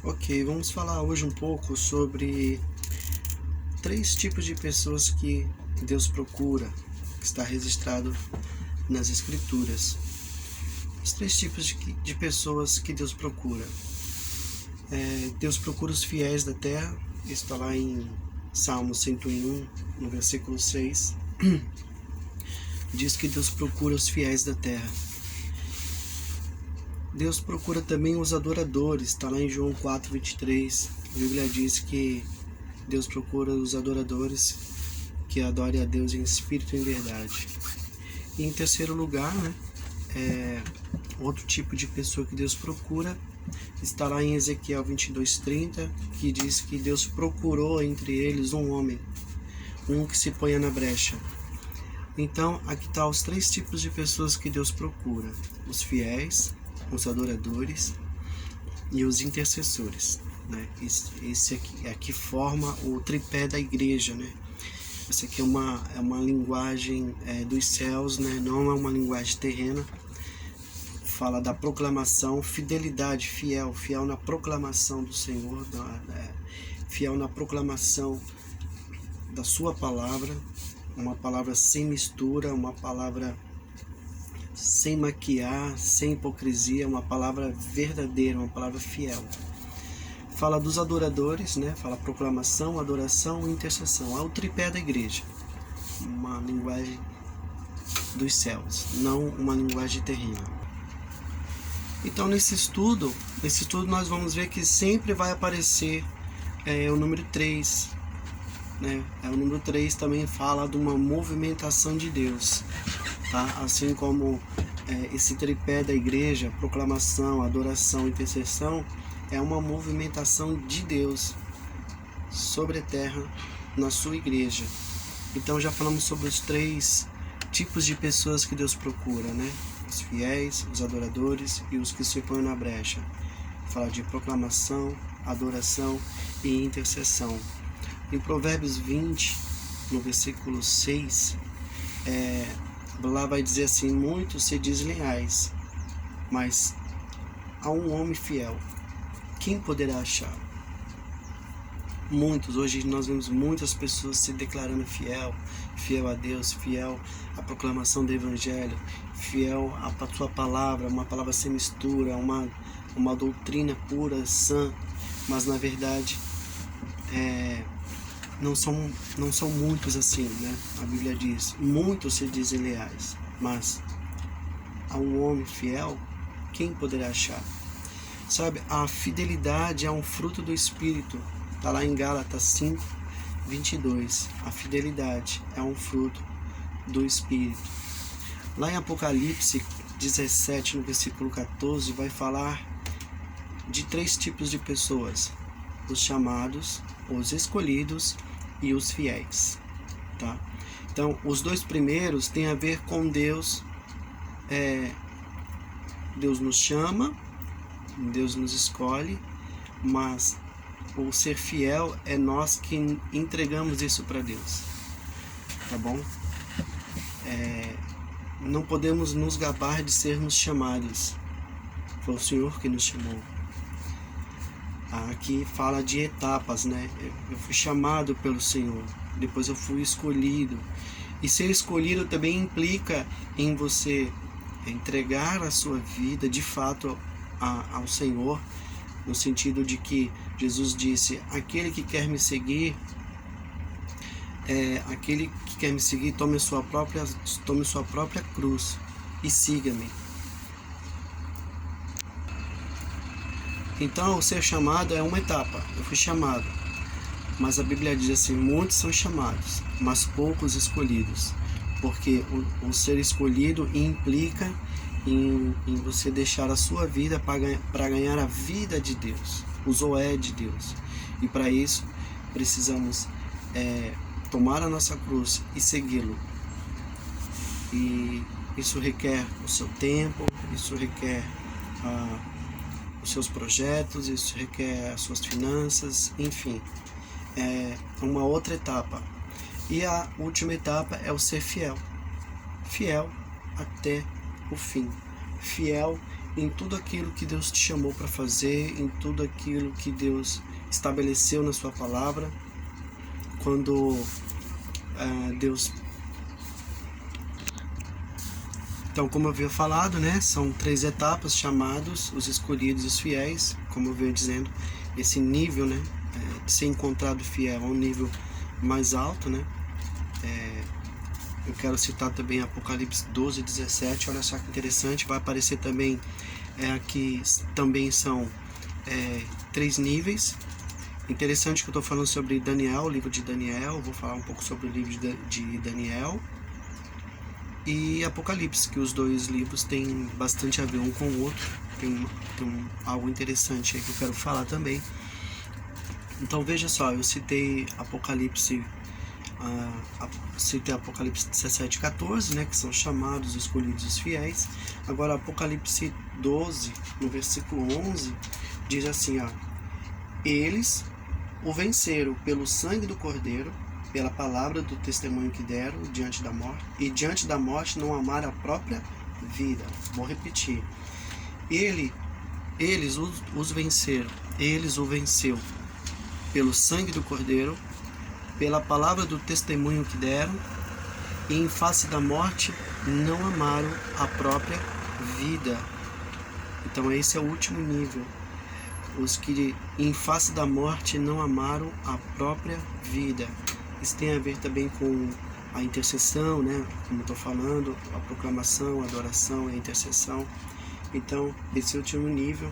Ok, vamos falar hoje um pouco sobre três tipos de pessoas que Deus procura, que está registrado nas Escrituras. Os três tipos de pessoas que Deus procura. Deus procura os fiéis da terra, isso está lá em Salmo 101, no versículo 6. Diz que Deus procura os fiéis da terra. Deus procura também os adoradores, está lá em João 4:23. A Bíblia diz que Deus procura os adoradores que adorem a Deus em espírito e em verdade. E em terceiro lugar, outro tipo de pessoa que Deus procura está lá em Ezequiel 22:30, que diz que Deus procurou entre eles um homem, um que se ponha na brecha. Então, aqui estão os três tipos de pessoas que Deus procura: os fiéis, os adoradores e os intercessores, né? Esse aqui forma o tripé da igreja, né? Essa aqui é uma linguagem dos céus, né? Não é uma linguagem terrena. Fala da proclamação, fidelidade, fiel na proclamação do Senhor, fiel na proclamação da sua palavra, uma palavra sem mistura, uma palavra sem maquiar, sem hipocrisia, uma palavra verdadeira, uma palavra fiel. Fala dos adoradores, né? Fala proclamação, adoração e intercessão. É o tripé da igreja, uma linguagem dos céus, não uma linguagem terrena. Então nesse estudo nós vamos ver que sempre vai aparecer o número 3, né? O número 3 também fala de uma movimentação de Deus, tá? Assim como esse tripé da igreja, proclamação, adoração, intercessão, é uma movimentação de Deus sobre a terra na sua igreja. Então já falamos sobre os três tipos de pessoas que Deus procura, né? Os fiéis, os adoradores e os que se põem na brecha. Fala de proclamação, adoração e intercessão. Em Provérbios 20, no versículo 6, lá vai dizer assim: muitos se dizem leais, mas há um homem fiel, quem poderá achar? Hoje nós vemos muitas pessoas se declarando fiel a Deus, fiel à proclamação do Evangelho, fiel à sua palavra, uma palavra sem mistura, uma doutrina pura, sã, mas na verdade não são muitos assim, né? A Bíblia diz: muitos se dizem leais, mas a um homem fiel, quem poderá achar? Sabe, a fidelidade é um fruto do Espírito. Está lá em Gálatas 5:22. A fidelidade é um fruto do Espírito. Lá em Apocalipse 17, no versículo 14, vai falar de três tipos de pessoas: os chamados, os escolhidos e os fiéis, tá? Então, os dois primeiros têm a ver com Deus. Deus nos chama, Deus nos escolhe, mas o ser fiel é nós que entregamos isso para Deus, tá bom? Não podemos nos gabar de sermos chamados. Foi o Senhor que nos chamou. Aqui fala de etapas, né? Eu fui chamado pelo Senhor, depois eu fui escolhido. E ser escolhido também implica em você entregar a sua vida de fato ao Senhor, no sentido de que Jesus disse: aquele que quer me seguir, tome sua própria cruz e siga-me. Então, o ser chamado é uma etapa. Eu fui chamado, mas a Bíblia diz assim: muitos são chamados, mas poucos escolhidos, porque o ser escolhido implica em você deixar a sua vida para ganhar a vida de Deus, o Zoé de Deus. E para isso precisamos tomar a nossa cruz e segui-lo. E isso requer o seu tempo, isso requer os seus projetos, isso requer as suas finanças, enfim, é uma outra etapa. E a última etapa é o ser fiel até o fim, fiel em tudo aquilo que Deus te chamou para fazer, em tudo aquilo que Deus estabeleceu na sua palavra. Quando Deus... Então, como eu havia falado, né, são 3 etapas chamados os escolhidos e os fiéis. Como eu venho dizendo, esse nível, né, de ser encontrado fiel é um nível mais alto, né. Eu quero citar também Apocalipse 12, 17, olha só que interessante, vai aparecer também aqui, também são 3 níveis. Interessante que eu estou falando sobre Daniel, o livro de Daniel, vou falar um pouco sobre o livro de Daniel e Apocalipse, que os 2 livros têm bastante a ver um com o outro, tem algo interessante aí que eu quero falar também. Então veja só, eu citei Apocalipse 17, 14, né, que são chamados, escolhidos os fiéis. Agora Apocalipse 12, no versículo 11, diz assim, ó: eles o venceram pelo sangue do Cordeiro, pela palavra do testemunho que deram diante da morte, e diante da morte não amaram a própria vida. Vou repetir. Eles os venceram, eles o venceu pelo sangue do Cordeiro, pela palavra do testemunho que deram, e em face da morte não amaram a própria vida. Então esse é o último nível. Os que em face da morte não amaram a própria vida. Isso tem a ver também com a intercessão, né? Como eu estou falando, a proclamação, a adoração e a intercessão. Então, esse último nível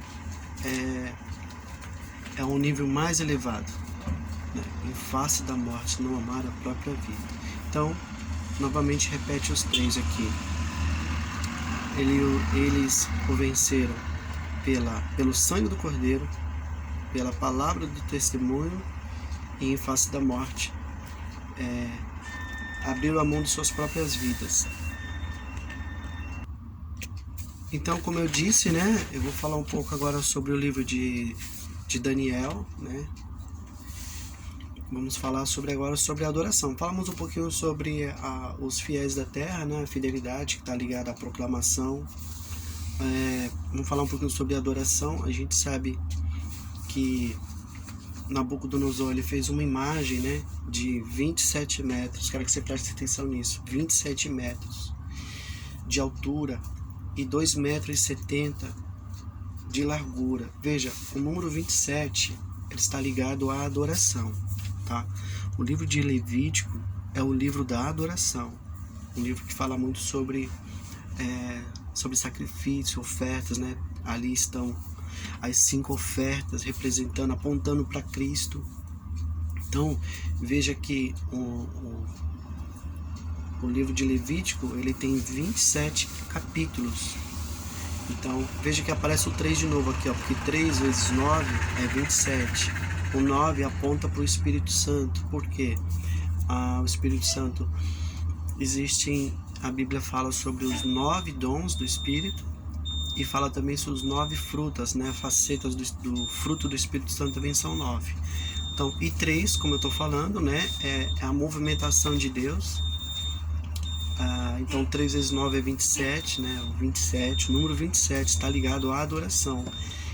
é um nível mais elevado, né? Em face da morte, não amar a própria vida. Então, novamente repete os 3 aqui. Eles o venceram pelo sangue do Cordeiro, pela palavra do testemunho, e em face da morte abriram a mão de suas próprias vidas. Então, como eu disse, né, eu vou falar um pouco agora sobre o livro de Daniel, né. Vamos falar agora sobre a adoração. Falamos um pouquinho sobre os fiéis da terra, né, a fidelidade que está ligada à proclamação. Vamos falar um pouquinho sobre a adoração. A gente sabe que Nabucodonosor ele fez uma imagem, né, de 27 metros, quero que você preste atenção nisso, 27 metros de altura e 2,70 metros de largura. Veja, o número 27 ele está ligado à adoração, tá? O livro de Levítico é o livro da adoração, um livro que fala muito sobre sacrifício, ofertas, né? Ali estão as 5 ofertas representando, apontando para Cristo. Então veja que o livro de Levítico ele tem 27 capítulos. Então veja que aparece o 3 de novo aqui, ó, porque 3 vezes 9 é 27. O 9 aponta para o Espírito Santo. Por quê? O Espírito Santo a Bíblia fala sobre os 9 dons do Espírito e fala também sobre os 9 frutas, né? Facetas do fruto do Espírito Santo também são 9. Então, e 3, como eu estou falando, né? É a movimentação de Deus. Então 3 vezes 9 é 27, né? O número 27 está ligado à adoração.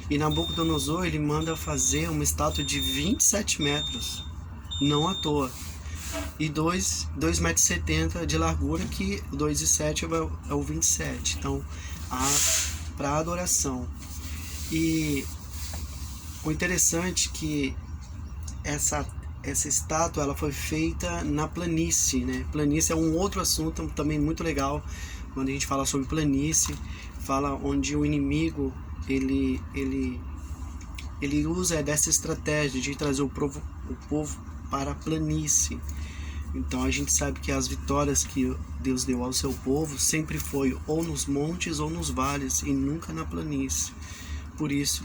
E Nabucodonosor ele manda fazer uma estátua de 27 metros, não à toa. E 2,70 metros de largura, que 2,7 é o 27. Então, para adoração. E o interessante é que essa estátua ela foi feita na planície, né? Planície é um outro assunto também muito legal, quando a gente fala sobre planície, fala onde o inimigo ele usa dessa estratégia de trazer o povo para a planície. Então a gente sabe que as vitórias que Deus deu ao seu povo sempre foi ou nos montes ou nos vales e nunca na planície. Por isso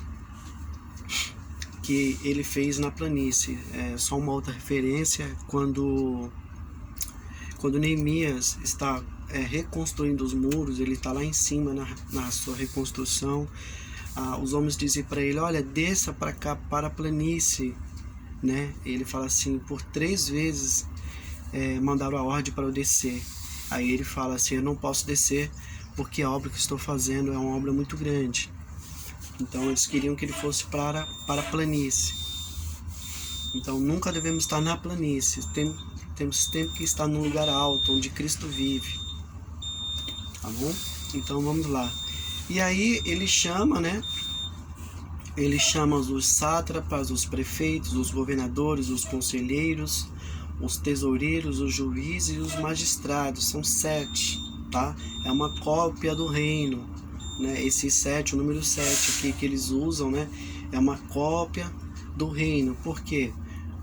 que ele fez na planície. Só uma outra referência, quando Neemias está reconstruindo os muros, ele está lá em cima na sua reconstrução, os homens dizem para ele, olha, desça para cá, para a planície, né? Ele fala assim, por 3 vezes mandaram a ordem para eu descer. Aí ele fala assim, eu não posso descer porque a obra que estou fazendo é uma obra muito grande. Então eles queriam que ele fosse para a planície. Então nunca devemos estar na planície. Temos sempre que estar num lugar alto, onde Cristo vive. Tá bom? Então vamos lá. E aí ele chama, né? Ele chama os sátrapas, os prefeitos, os governadores, os conselheiros, os tesoureiros, os juízes e os magistrados. São 7, tá? É uma cópia do reino, né? Esse 7, o número 7 aqui que eles usam, né? É uma cópia do reino. Por quê?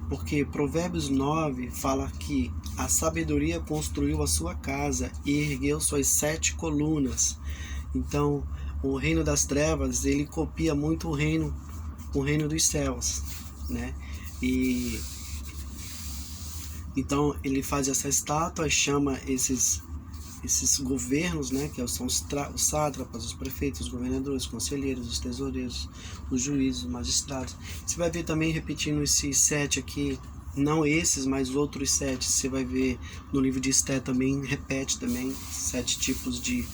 Porque Provérbios 9 fala que a sabedoria construiu a sua casa e ergueu suas 7 colunas. Então, o reino das trevas, ele copia muito o reino dos céus, né? E então ele faz essa estátua, chama esses governos, né, que são os sátrapas, os prefeitos, os governadores, os conselheiros, os tesoureiros, os juízes, os magistrados. Você vai ver também repetindo esses 7 aqui, não esses, mas outros 7. Você vai ver no livro de Esté também, repete também 7 tipos de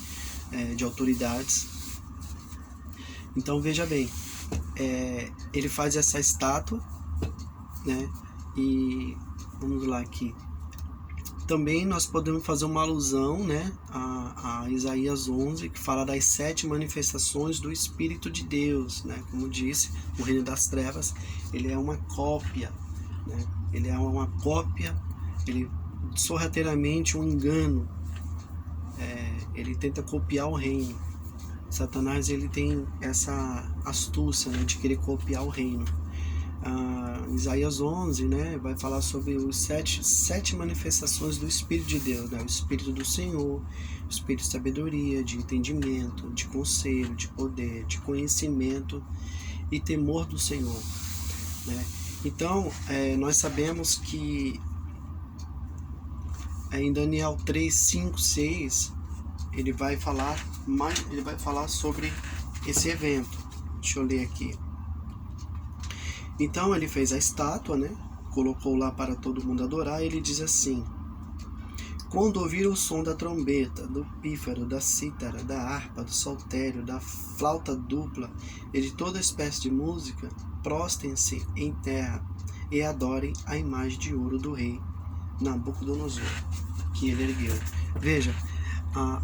autoridades. Então veja bem, ele faz essa estátua, né? E vamos lá aqui. Também nós podemos fazer uma alusão, né, a Isaías 11, que fala das 7 manifestações do Espírito de Deus, né? Como disse, o reino das trevas, ele é uma cópia, né? Ele é uma cópia, ele sorrateiramente um engano, ele tenta copiar o reino. Satanás, ele tem essa astúcia, né, de querer copiar o reino. Isaías 11, né, vai falar sobre os 7 manifestações do Espírito de Deus, né? O Espírito do Senhor, o Espírito de sabedoria, de entendimento, de conselho, de poder, de conhecimento e temor do Senhor, né? Então, nós sabemos que em Daniel 3, 5, 6, ele vai falar sobre esse evento. Deixa eu ler aqui. Então ele fez a estátua, né? Colocou lá para todo mundo adorar. E ele diz assim: quando ouvir o som da trombeta, do pífaro, da cítara, da harpa, do saltério, da flauta dupla e de toda espécie de música, prostem-se em terra e adorem a imagem de ouro do rei Nabucodonosor, que ele ergueu. Veja,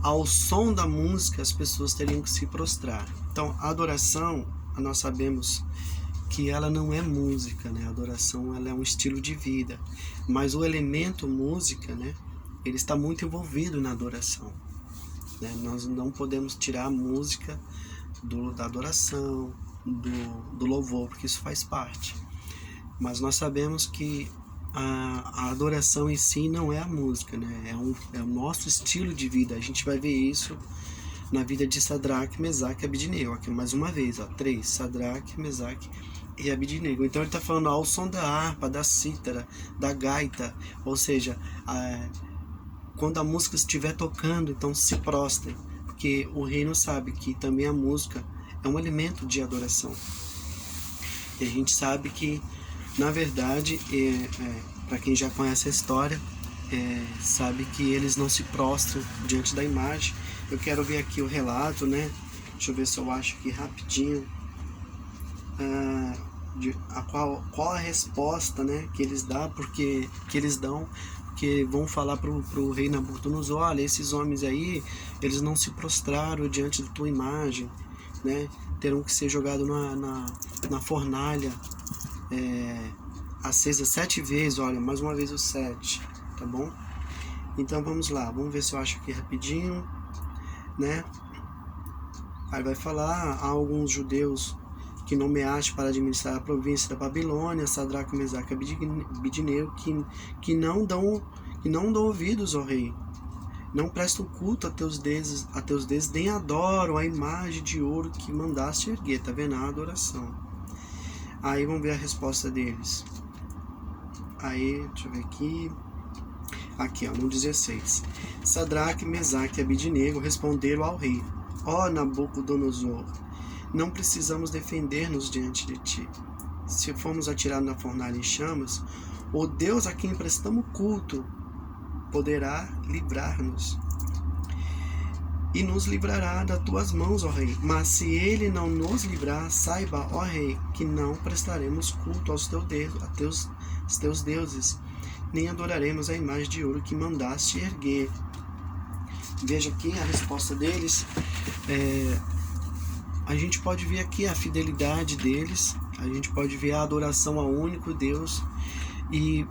ao som da música as pessoas teriam que se prostrar. Então a adoração, nós sabemos que ela não é música, né? A adoração, ela é um estilo de vida, mas o elemento música, né, ele está muito envolvido na adoração, né? Nós não podemos tirar a música da adoração, do louvor, porque isso faz parte. Mas nós sabemos que a adoração em si não é a música, né? É o nosso estilo de vida. A gente vai ver isso na vida de Sadraque, Mesaque e Abidnego. Aqui mais uma vez, 3, Sadraque, Mesaque e Abidnego. Então ele está falando ao som da harpa, da cítara, da gaita, ou seja, quando a música estiver tocando, então se prostrem, porque o reino sabe que também a música é um elemento de adoração. E a gente sabe que, na verdade, para quem já conhece a história, sabe que eles não se prostram diante da imagem. Eu quero ver aqui o relato, né? Deixa eu ver se eu acho aqui rapidinho. Qual a resposta, né, que eles dão, porque vão falar pro rei Nabucodonosor: olha, esses homens aí, eles não se prostraram diante da tua imagem, né? Terão que ser jogados na fornalha acesa 7 vezes. Olha, mais uma vez o 7, tá bom? Então vamos lá, vamos ver se eu acho aqui rapidinho, né? Aí vai falar: há alguns judeus que nomeaste para administrar a província da Babilônia, Sadraque, Mesaque e Abidnego, que não dão ouvidos ao rei, não prestam culto a teus deuses, nem adoram a imagem de ouro que mandaste erguer. Tá vendo? A adoração. Aí vamos ver a resposta deles. Aí, deixa eu ver aqui, no 16. Sadraque, Mesaque e Abidnego responderam ao rei: ó Nabucodonosor, não precisamos defender-nos diante de ti. Se formos atirados na fornalha em chamas, o Deus a quem prestamos culto poderá livrar-nos. e nos livrará das tuas mãos, ó rei. Mas se ele não nos livrar, saiba, ó rei, que não prestaremos culto aos teus deuses, nem adoraremos a imagem de ouro que mandaste erguer. Veja aqui a resposta deles. A gente pode ver aqui a fidelidade deles, a gente pode ver a adoração ao único Deus. E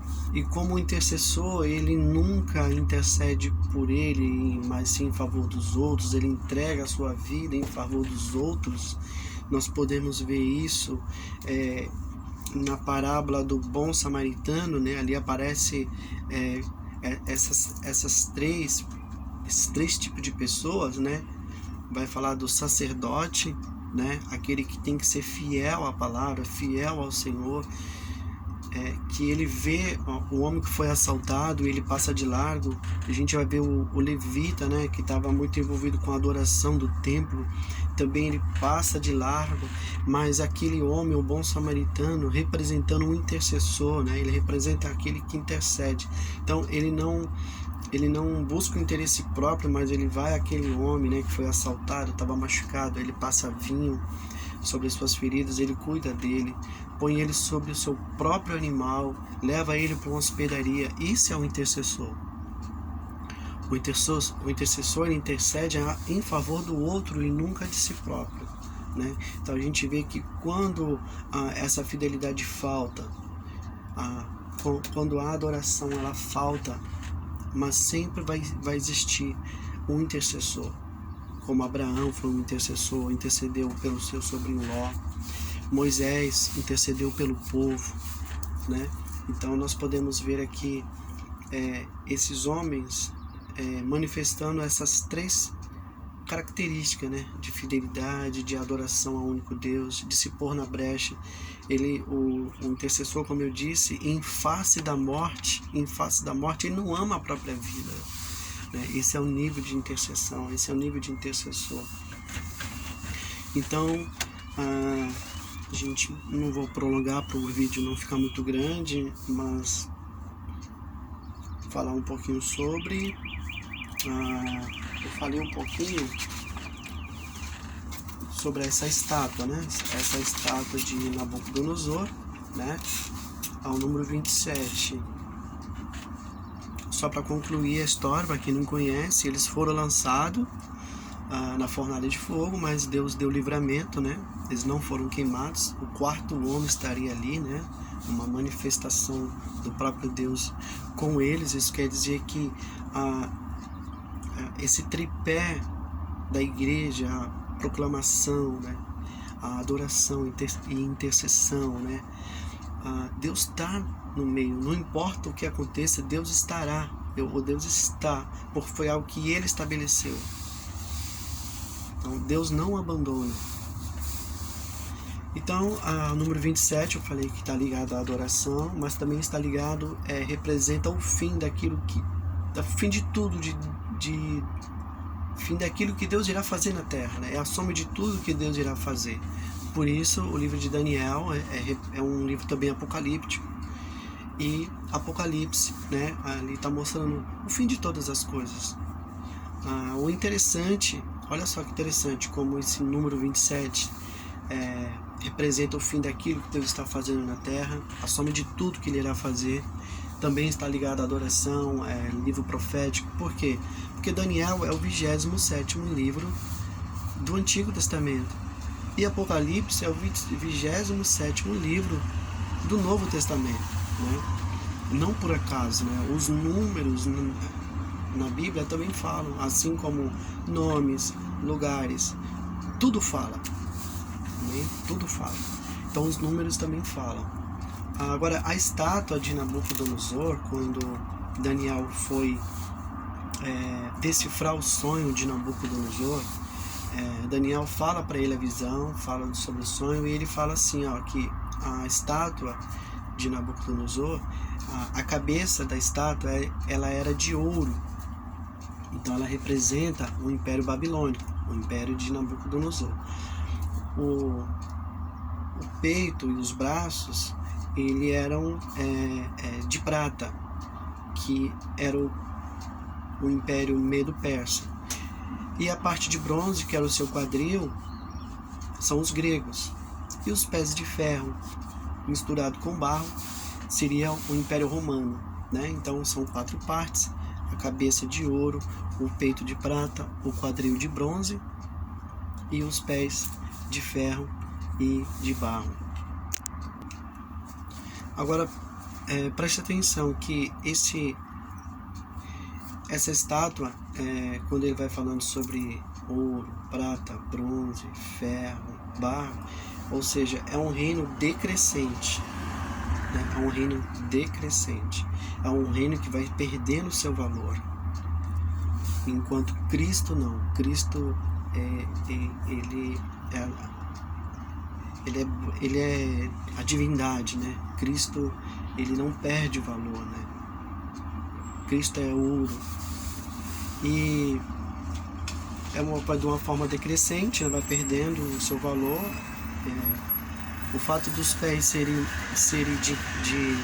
como intercessor, ele nunca intercede por ele, mas sim em favor dos outros. Ele entrega a sua vida em favor dos outros. Nós podemos ver isso na parábola do bom samaritano, né? Ali aparece esses três tipos de pessoas, né? Vai falar do sacerdote, né? Aquele que tem que ser fiel à palavra, fiel ao Senhor. Que ele vê o homem que foi assaltado e ele passa de largo. A gente vai ver o levita, né, que estava muito envolvido com a adoração do templo, também ele passa de largo. Mas aquele homem, o bom samaritano, representando um intercessor, né, ele representa aquele que intercede. Então ele não busca o interesse próprio, mas ele vai àquele homem, né, que foi assaltado, estava machucado, ele passa vinho sobre as suas feridas, ele cuida dele, põe ele sobre o seu próprio animal, leva ele para uma hospedaria. Isso é um intercessor. O intercessor ele intercede em favor do outro e nunca de si próprio, né? Então a gente vê que quando essa fidelidade falta, quando a adoração ela falta, mas sempre vai existir um intercessor. Como Abraão foi um intercessor, intercedeu pelo seu sobrinho Ló. Moisés intercedeu pelo povo, né? Então nós podemos ver aqui esses homens manifestando essas três características, né? De fidelidade, de adoração ao único Deus, de se pôr na brecha. O intercessor, como eu disse, em face da morte, ele não ama a própria vida. Esse é o nível de intercessão, esse é o nível de intercessor. Então, a gente não vou prolongar para o vídeo não ficar muito grande, mas falar um pouquinho sobre. Eu falei um pouquinho sobre essa estátua, né? Essa estátua de Nabucodonosor, né? Ao número 27. Só para concluir a história, para quem não conhece, eles foram lançados na fornalha de fogo, mas Deus deu livramento, né? Eles não foram queimados. O quarto homem estaria ali, né? Uma manifestação do próprio Deus com eles. Isso quer dizer que esse tripé da igreja, a proclamação, né? A adoração e intercessão, né? Deus está no meio, não importa o que aconteça, Deus estará, Deus está, porque foi algo que Ele estabeleceu. Então Deus não abandona. Então, o número 27, eu falei que está ligado à adoração, mas também está ligado, representa o fim fim de tudo, fim daquilo que Deus irá fazer na terra, né? É a soma de tudo que Deus irá fazer. Por isso, o livro de Daniel é um livro também apocalíptico. E Apocalipse, né? Ali está mostrando o fim de todas as coisas. O interessante, olha só que interessante, como esse número 27 representa o fim daquilo que Deus está fazendo na terra, a soma de tudo que Ele irá fazer. Também está ligado à adoração, livro profético. Por quê? Porque Daniel é o 27º livro do Antigo Testamento. E Apocalipse é o 27º livro do Novo Testamento, né? Não por acaso, né? Os números na Bíblia também falam, assim como nomes, lugares, tudo fala, né? Tudo fala. Então os números também falam. Agora, a estátua de Nabucodonosor, quando Daniel foi decifrar o sonho de Nabucodonosor, Daniel fala para ele a visão, fala sobre o sonho, e ele fala assim, que a estátua de Nabucodonosor, a cabeça da estátua, ela era de ouro. Então ela representa o Império Babilônico, o Império de Nabucodonosor. O peito e os braços, eles eram de prata, que era o Império Medo-Persa. E a parte de bronze, que era o seu quadril, são os gregos. E os pés de ferro, misturado com barro, seria o Império Romano, né? Então são 4 partes: a cabeça de ouro, o peito de prata, o quadril de bronze e os pés de ferro e de barro. Agora, preste atenção que essa estátua, quando ele vai falando sobre ouro, prata, bronze, ferro, barro, ou seja, é um reino decrescente, né? É um reino decrescente, é um reino que vai perdendo seu valor, enquanto Cristo não. Cristo ele é a divindade, né? Cristo, ele não perde o valor, né? Cristo é ouro e de uma forma decrescente, né? Vai perdendo o seu valor. O fato dos pés serem de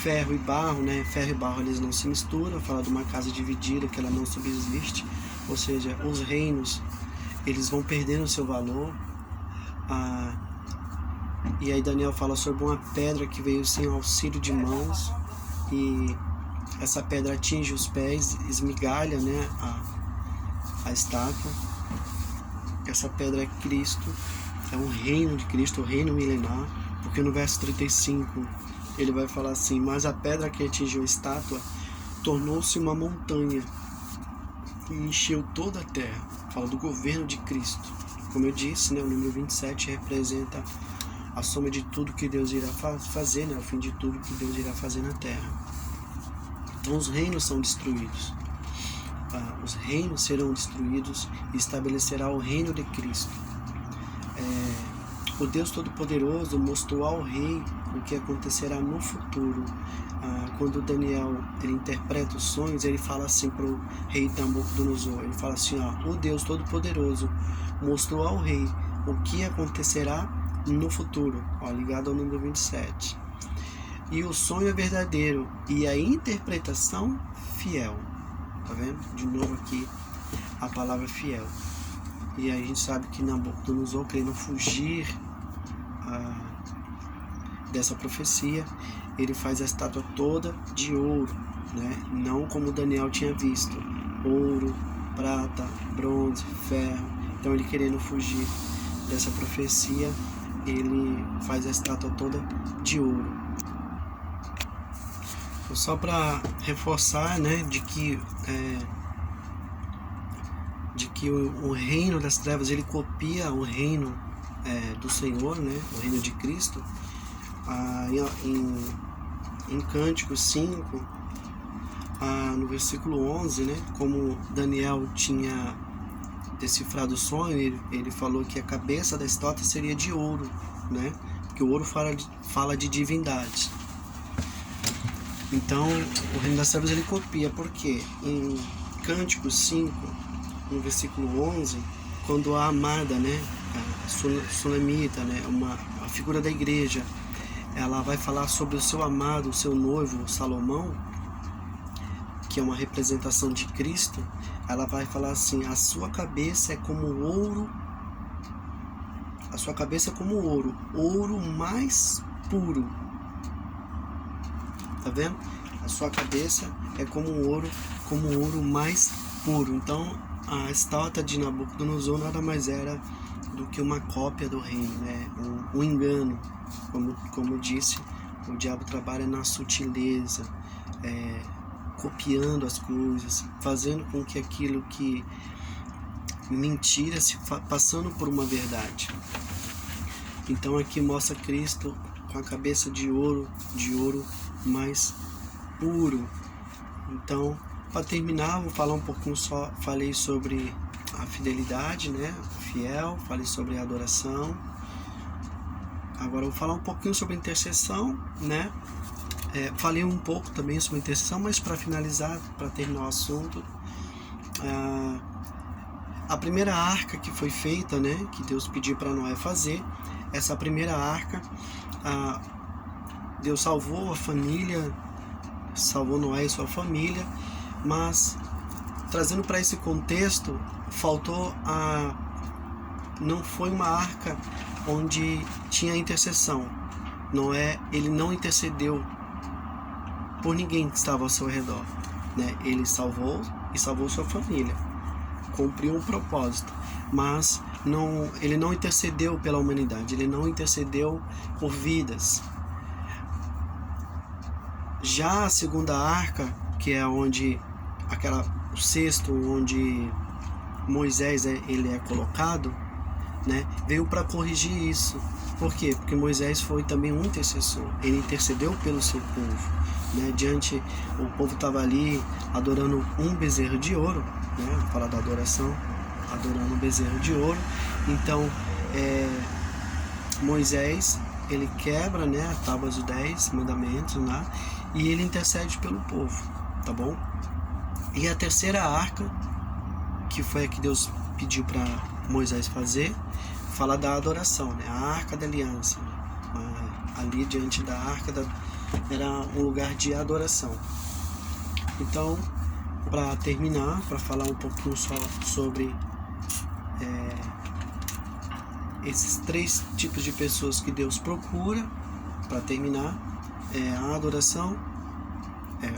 ferro e barro, né? Ferro e barro eles não se misturam. Fala de uma casa dividida que ela não subsiste, ou seja, os reinos eles vão perdendo o seu valor. E aí Daniel fala sobre uma pedra que veio sem auxílio de mãos, e essa pedra atinge os pés, esmigalha, né, a estátua. Essa pedra é Cristo, é um reino de Cristo, o reino milenar, porque no verso 35 ele vai falar assim: mas a pedra que atingiu a estátua tornou-se uma montanha e encheu toda a terra. Fala do governo de Cristo. Como eu disse, né, o número 27 representa a soma de tudo que Deus irá fazer, né, o fim de tudo que Deus irá fazer na terra. Então os reinos são destruídos. Os reinos serão destruídos e estabelecerá o reino de Cristo. O Deus Todo-Poderoso mostrou ao rei o que acontecerá no futuro. Quando Daniel ele interpreta os sonhos, ele fala assim para o rei Nabucodonosor, ele fala assim: o Deus Todo-Poderoso mostrou ao rei o que acontecerá no futuro, ligado ao número 27. E o sonho é verdadeiro e a interpretação fiel. Tá vendo? De novo aqui a palavra fiel. E aí a gente sabe que Nabucodonosor, querendo fugir dessa profecia, ele faz a estátua toda de ouro, né? Não como Daniel tinha visto: ouro, prata, bronze, ferro. Então ele, querendo fugir dessa profecia, ele faz a estátua toda de ouro. Só para reforçar, né, de que o reino das trevas ele copia o reino do Senhor, né, o reino de Cristo. Em Cânticos 5, no versículo 11, né, como Daniel tinha decifrado o sonho, ele falou que a cabeça da estátua seria de ouro, né, porque o ouro fala de divindade. Então o reino das trevas ele copia, porque em Cânticos 5, no versículo 11, quando a amada, né, a Sulamita, né, a figura da igreja, ela vai falar sobre o seu amado, o seu noivo Salomão, que é uma representação de Cristo. Ela vai falar assim: a sua cabeça é como ouro, a sua cabeça é como ouro, ouro mais puro. Tá vendo? A sua cabeça é como ouro mais puro. Então a estátua de Nabucodonosor nada mais era do que uma cópia do reino, né? Um engano. Como disse, o diabo trabalha na sutileza, copiando as coisas, fazendo com que aquilo que mentira se passando por uma verdade. Então aqui mostra Cristo com a cabeça de ouro mais puro. Então, para terminar, vou falar um pouquinho só. Falei sobre a fidelidade, né? Fiel, falei sobre a adoração. Agora eu vou falar um pouquinho sobre a intercessão, né? Falei um pouco também sobre a intercessão, mas para finalizar, para terminar o assunto, a primeira arca que foi feita, né? Que Deus pediu para Noé fazer, essa primeira arca, Deus salvou a família, salvou Noé e sua família, mas trazendo para esse contexto, não foi uma arca onde tinha intercessão. Ele não intercedeu por ninguém que estava ao seu redor, né? Ele salvou e salvou sua família, cumpriu um propósito, mas ele não intercedeu pela humanidade, ele não intercedeu por vidas. Já a segunda arca, que é o cesto onde Moisés ele é colocado, né, veio para corrigir isso. Por quê? Porque Moisés foi também um intercessor. Ele intercedeu pelo seu povo, né? O povo estava ali adorando um bezerro de ouro, né? Falar da adoração, adorando um bezerro de ouro. Então, Moisés, ele quebra, né, a tábua dos 10 mandamentos, né? E ele intercede pelo povo, tá bom? E a terceira arca, que foi a que Deus pediu para Moisés fazer, fala da adoração, né? A arca da aliança, né? Ali diante da arca era um lugar de adoração. Então, para terminar, para falar um pouquinho só sobre esses 3 tipos de pessoas que Deus procura, para terminar, a adoração,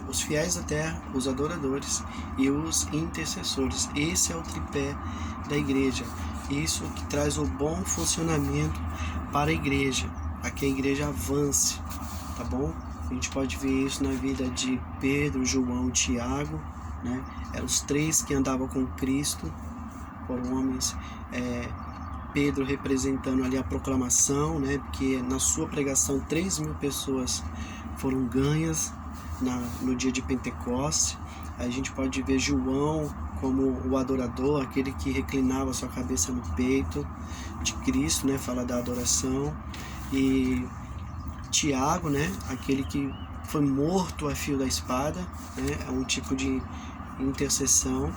os fiéis da terra, os adoradores e os intercessores. Esse é o tripé da igreja. Isso que traz o bom funcionamento para a igreja, para que a igreja avance, tá bom? A gente pode ver isso na vida de Pedro, João e Tiago, né? Eram os 3 que andavam com Cristo, foram homens. Pedro representando ali a proclamação, né? Porque na sua pregação 3.000 pessoas foram ganhas no dia de Pentecostes. A gente pode ver João como o adorador, aquele que reclinava sua cabeça no peito de Cristo, né? Fala da adoração. E Tiago, né? Aquele que foi morto a fio da espada, né? É um tipo de intercessão,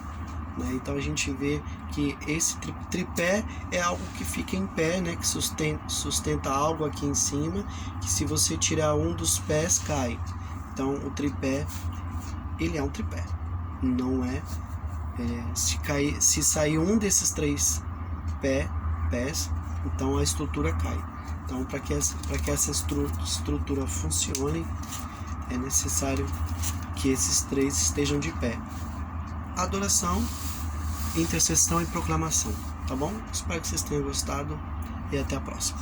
né? Então a gente vê que esse tripé é algo que fica em pé, né? Que sustenta algo aqui em cima, que se você tirar um dos pés, cai. Então o tripé, ele é um tripé. Não se sair um desses 3 pés, então a estrutura cai. Então, para que essa estrutura funcione, é necessário que esses 3 estejam de pé: adoração, intercessão e proclamação. Tá bom? Espero que vocês tenham gostado e até a próxima.